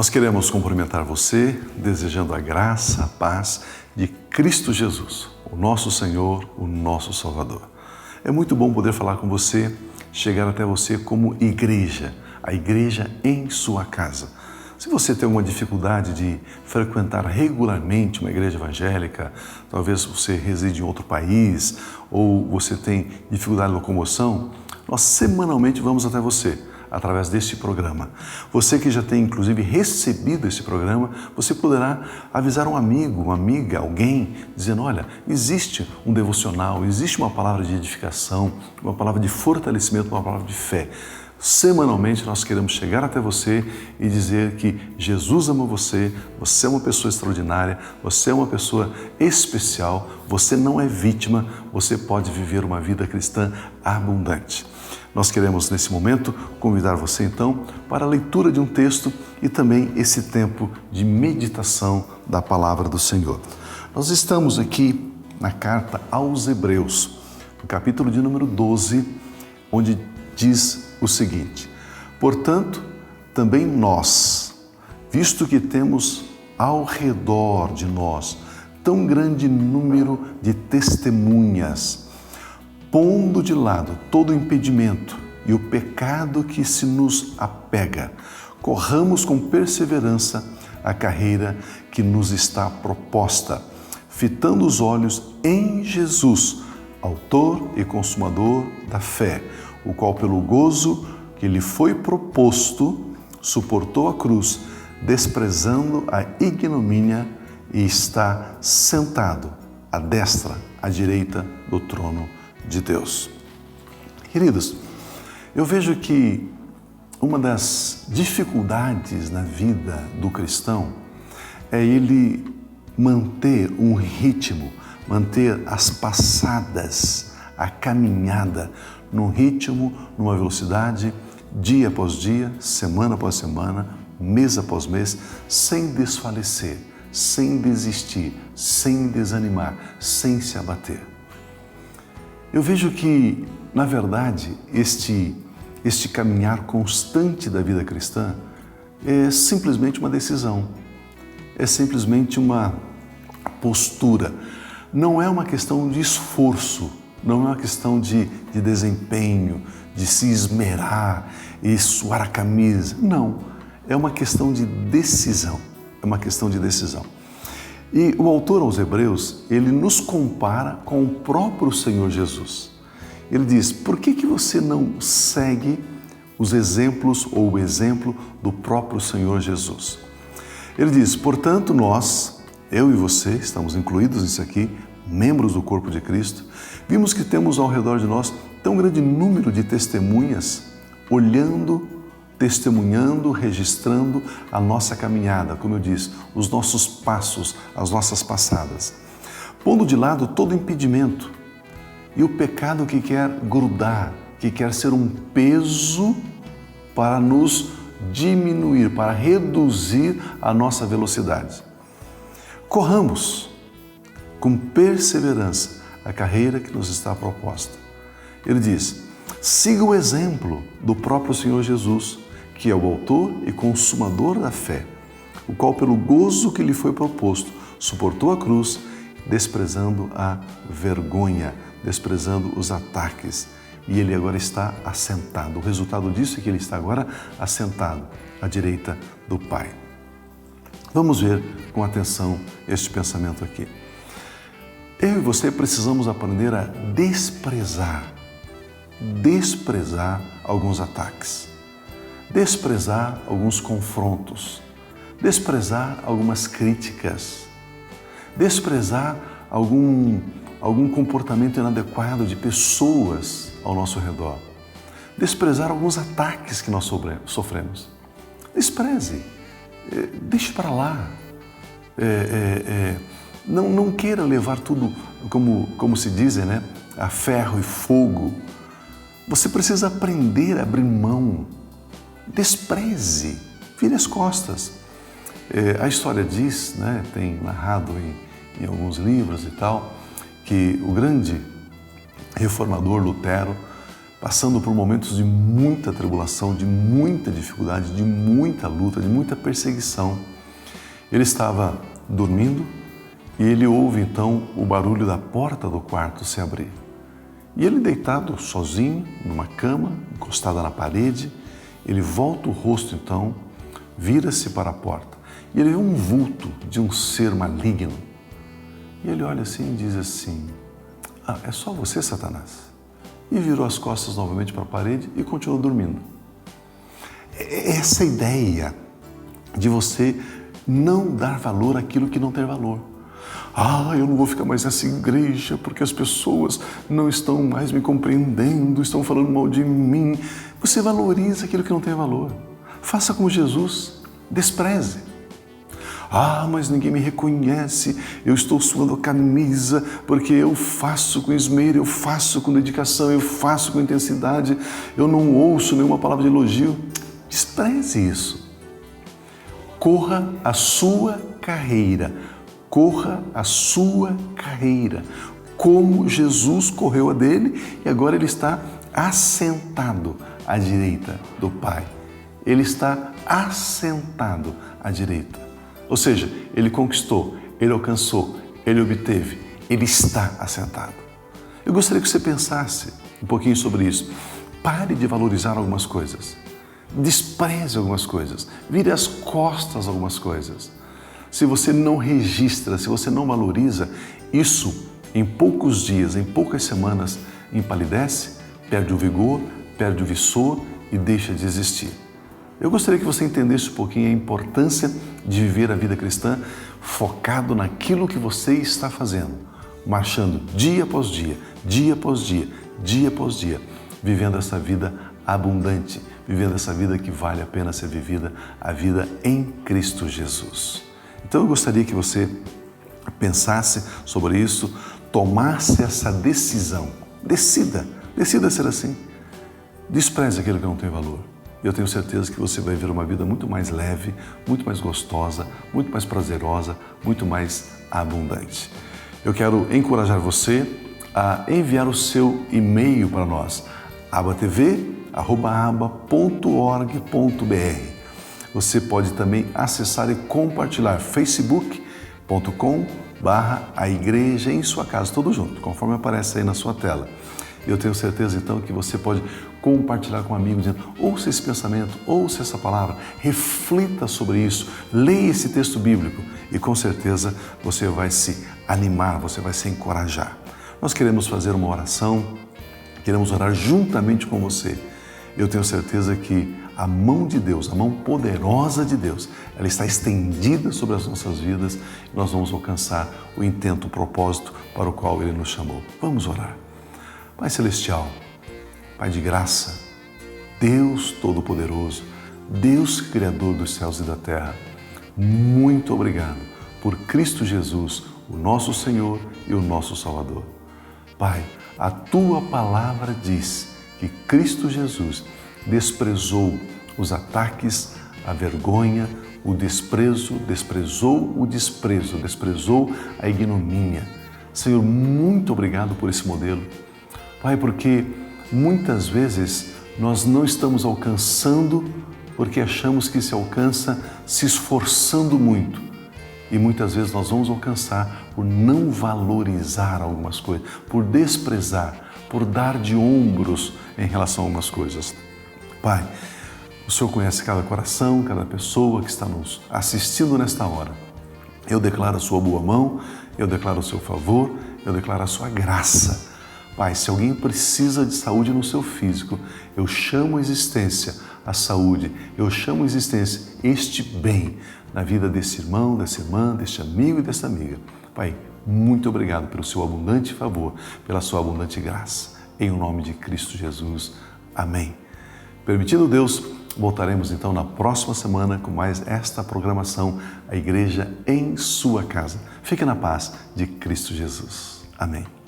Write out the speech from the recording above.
Nós queremos cumprimentar você, desejando a graça, a paz de Cristo Jesus, o nosso Senhor, o nosso Salvador. É muito bom poder falar com você, chegar até você como igreja, a igreja em sua casa. Se você tem alguma dificuldade de frequentar regularmente uma igreja evangélica, talvez você reside em outro país ou você tem dificuldade de locomoção, nós semanalmente vamos até você através deste programa. Você que já tem inclusive recebido esse programa, você poderá avisar um amigo, uma amiga, alguém, dizendo, olha, existe um devocional, existe uma palavra de edificação, uma palavra de fortalecimento, uma palavra de fé. Semanalmente nós queremos chegar até você e dizer que Jesus ama você, você é uma pessoa extraordinária, você é uma pessoa especial, você não é vítima, você pode viver uma vida cristã abundante. Nós queremos nesse momento convidar você então para a leitura de um texto e também esse tempo de meditação da palavra do Senhor. Nós estamos aqui na carta aos Hebreus, no capítulo de número 12, onde diz o seguinte: portanto, também nós, visto que temos ao redor de nós tão grande número de testemunhas, pondo de lado todo o impedimento e o pecado que se nos apega, corramos com perseverança a carreira que nos está proposta, fitando os olhos em Jesus, autor e consumador da fé, o qual pelo gozo que lhe foi proposto, suportou a cruz, desprezando a ignomínia e está sentado à destra, à direita do trono de Deus. Queridos, eu vejo que uma das dificuldades na vida do cristão é ele manter um ritmo, manter as passadas, a caminhada num ritmo, numa velocidade, dia após dia, semana após semana, mês após mês, sem desfalecer, sem desistir, sem desanimar, sem se abater. Eu vejo que, na verdade, este caminhar constante da vida cristã é simplesmente uma decisão, é simplesmente uma postura, não é uma questão de esforço, não é uma questão de desempenho, de se esmerar e suar a camisa. Não, é uma questão de decisão. É uma questão de decisão. E o autor aos Hebreus, ele nos compara com o próprio Senhor Jesus. Ele diz, por que você não segue os exemplos ou o exemplo do próprio Senhor Jesus? Ele diz, portanto, nós, eu e você, estamos incluídos nisso aqui, membros do corpo de Cristo, vimos que temos ao redor de nós tão grande número de testemunhas, olhando, testemunhando, registrando a nossa caminhada, como eu disse, os nossos passos, as nossas passadas, pondo de lado todo impedimento e o pecado que quer grudar, que quer ser um peso para nos diminuir, para reduzir a nossa velocidade. Corramos com perseverança a carreira que nos está proposta. Ele diz, siga o exemplo do próprio Senhor Jesus, que é o autor e consumador da fé, o qual pelo gozo que lhe foi proposto, suportou a cruz, desprezando a vergonha, desprezando os ataques. E ele agora está assentado. O resultado disso é que ele está agora assentado à direita do Pai. Vamos ver com atenção este pensamento aqui. Eu e você precisamos aprender a desprezar alguns ataques, desprezar alguns confrontos, desprezar algumas críticas, desprezar algum comportamento inadequado de pessoas ao nosso redor, desprezar alguns ataques que nós sofremos. Despreze, deixe para lá. Não queira levar tudo, como se dizem, né? A ferro e fogo. Você precisa aprender a abrir mão. Despreze, vire as costas. A história diz, né? Tem narrado em alguns livros e tal, que o grande reformador Lutero passando por momentos de muita tribulação, de muita dificuldade, de muita luta, de muita perseguição. Ele estava dormindo e ele ouve então o barulho da porta do quarto se abrir. E ele deitado sozinho, numa cama, encostada na parede, ele volta o rosto então, vira-se para a porta e ele vê um vulto de um ser maligno. E ele olha assim e diz assim: é só você, Satanás? E virou as costas novamente para a parede e continuou dormindo. Essa ideia de você não dar valor àquilo que não tem valor. Eu não vou ficar mais nessa igreja porque as pessoas não estão mais me compreendendo, estão falando mal de mim. Você valoriza aquilo que não tem valor. Faça como Jesus, despreze. Mas ninguém me reconhece, eu estou suando a camisa porque eu faço com esmero, eu faço com dedicação, eu faço com intensidade, eu não ouço nenhuma palavra de elogio. Despreze isso. Corra a sua carreira, corra a sua carreira, como Jesus correu a dele e agora ele está assentado à direita do Pai. Ele está assentado à direita. Ou seja, ele conquistou, ele alcançou, ele obteve, ele está assentado. Eu gostaria que você pensasse um pouquinho sobre isso. Pare de valorizar algumas coisas. Despreze algumas coisas. Vire as costas a algumas coisas. Se você não registra, se você não valoriza, isso em poucos dias, em poucas semanas, empalidece, perde o vigor, perde o viçor e deixa de existir. Eu gostaria que você entendesse um pouquinho a importância de viver a vida cristã focado naquilo que você está fazendo, marchando dia após dia, dia após dia, dia após dia, vivendo essa vida abundante, vivendo essa vida que vale a pena ser vivida, a vida em Cristo Jesus. Então eu gostaria que você pensasse sobre isso, tomasse essa decisão, decida ser assim, despreze aquilo que não tem valor. Eu tenho certeza que você vai ver uma vida muito mais leve, muito mais gostosa, muito mais prazerosa, muito mais abundante. Eu quero encorajar você a enviar o seu e-mail para nós, abatv@aba.org.br. Você pode também acessar e compartilhar facebook.com/a igreja em sua casa, tudo junto, conforme aparece aí na sua tela. Eu tenho certeza então que você pode compartilhar com um amigo, dizendo: ouça esse pensamento, ouça essa palavra, reflita sobre isso, leia esse texto bíblico e com certeza você vai se animar, você vai se encorajar. Nós queremos fazer uma oração, queremos orar juntamente com você. Eu tenho certeza que a mão de Deus, a mão poderosa de Deus, ela está estendida sobre as nossas vidas e nós vamos alcançar o intento, o propósito para o qual Ele nos chamou. Vamos orar. Pai Celestial, Pai de graça, Deus Todo-Poderoso, Deus Criador dos céus e da terra, muito obrigado por Cristo Jesus, o nosso Senhor e o nosso Salvador. Pai, a Tua palavra diz que Cristo Jesus desprezou os ataques, a vergonha, o desprezo, desprezou a ignomínia. Senhor, muito obrigado por esse modelo. Pai, porque muitas vezes nós não estamos alcançando porque achamos que se alcança se esforçando muito. E muitas vezes nós vamos alcançar por não valorizar algumas coisas, por desprezar, por dar de ombros em relação a algumas coisas. Pai, o Senhor conhece cada coração, cada pessoa que está nos assistindo nesta hora. Eu declaro a Sua boa mão, eu declaro o Seu favor, eu declaro a Sua graça. Pai, se alguém precisa de saúde no seu físico, eu chamo a existência a saúde, eu chamo a existência este bem na vida desse irmão, dessa irmã, deste amigo e dessa amiga. Pai, muito obrigado pelo seu abundante favor, pela sua abundante graça. Em nome de Cristo Jesus. Amém. Permitindo Deus, voltaremos então na próxima semana com mais esta programação, a Igreja em Sua Casa. Fique na paz de Cristo Jesus. Amém.